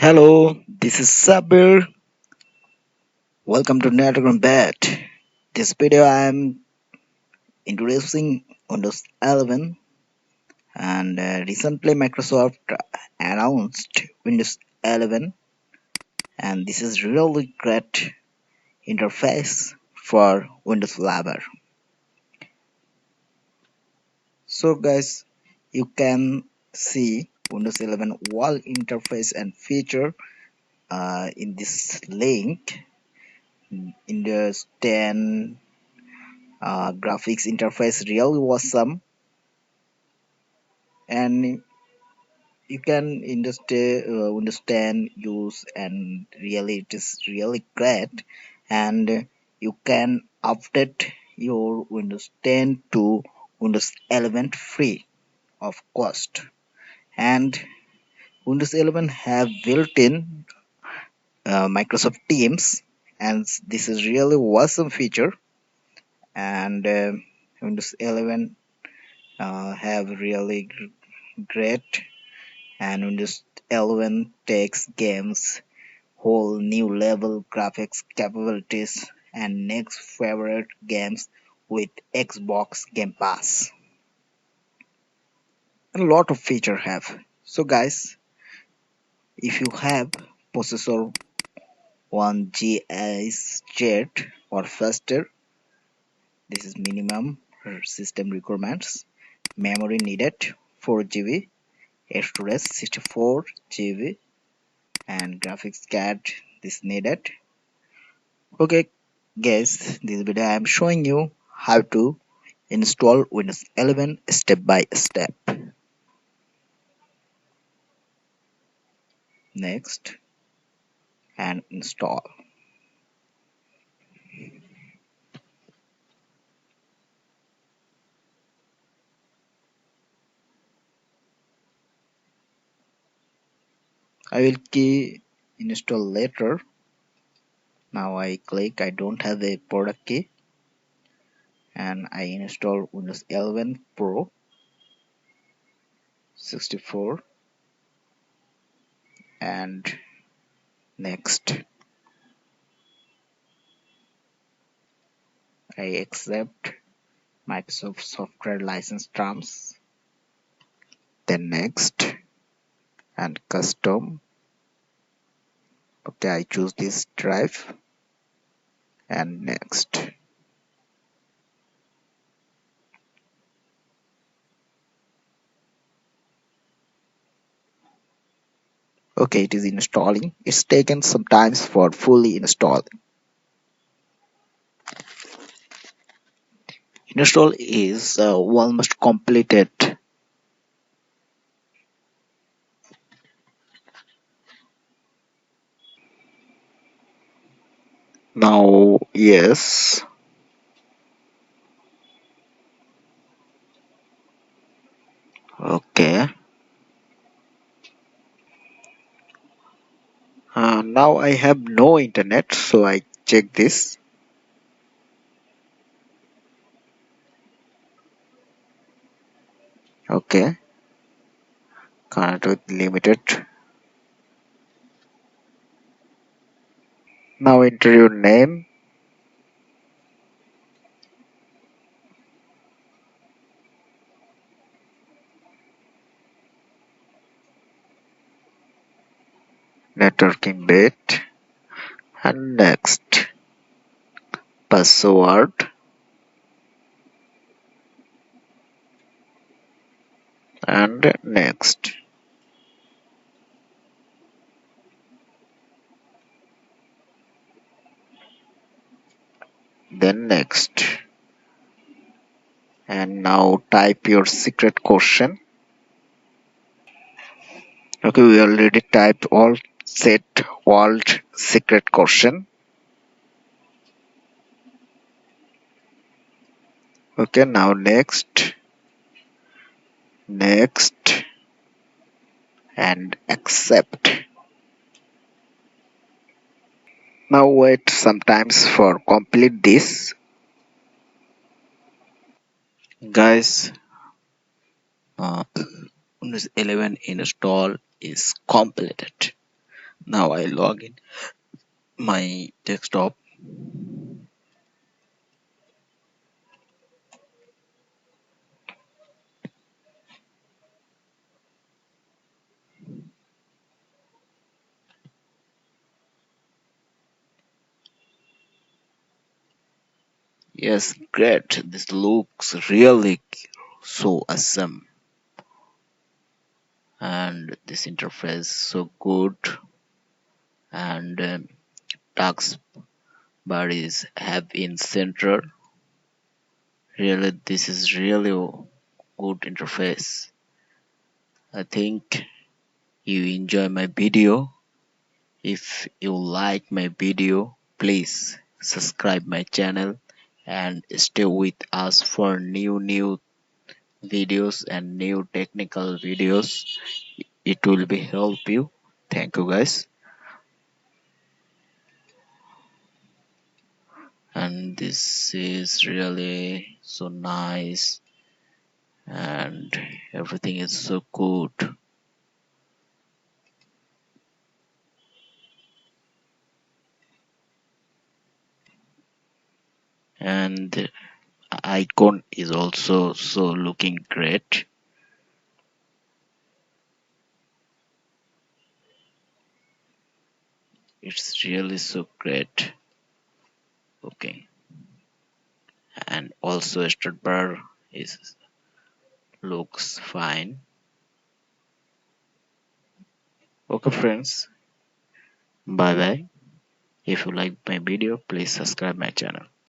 Hello, this is Sabir. Welcome to Network Bed. This video I am introducing Windows 11 and recently Microsoft announced Windows 11 and this is really great interface for Windows 11. So guys, you can see Windows 11 wall interface and feature in this link in the 10 graphics interface really awesome and you can understand use and really it is really great and you can update your Windows 10 to Windows 11 free of cost and Windows 11 have built-in Microsoft Teams and this is really awesome feature and Windows 11 have really great and Windows 11 takes games whole new level graphics capabilities and next favorite games with Xbox Game Pass. A lot of feature have. So guys, if you have processor 1 GHz or faster, this is minimum system requirements. Memory needed 4 GB, storage 64 GB and graphics card this needed. Okay guys, this video I am showing you how to install Windows 11 step by step. Next and install. I will key install later. Now I click I don't have a product key and I install Windows 11 Pro 64 and next I accept Microsoft software license terms, then next and custom. Okay, I choose this drive and next. Okay, it is installing. It's taken some time for fully install. Install is almost completed. Now, yes. Okay. Now I have no internet, so I check this. Okay. Connect with limited. Now enter your name. Networking bit. And next. Password. And next. Then next. And now type your secret question. Okay, we already typed all set world secret question. Okay, now next, next, and accept. Now wait sometimes for complete this. Guys, Windows 11 install is completed. Now I log in my desktop. Yes, great. This looks really so awesome, and this interface so good, and task bar is have in center. Really, this is really a good interface. I think you enjoy my video. If you like my video, please subscribe my channel and stay with us for new videos and new technical videos. It will be help you. Thank you guys. And this is really so nice, and everything is so good. And the icon is also so looking great. It's really so great. Okay. And also start bar is looks fine. Okay friends, bye bye. If you like my video, please subscribe my channel.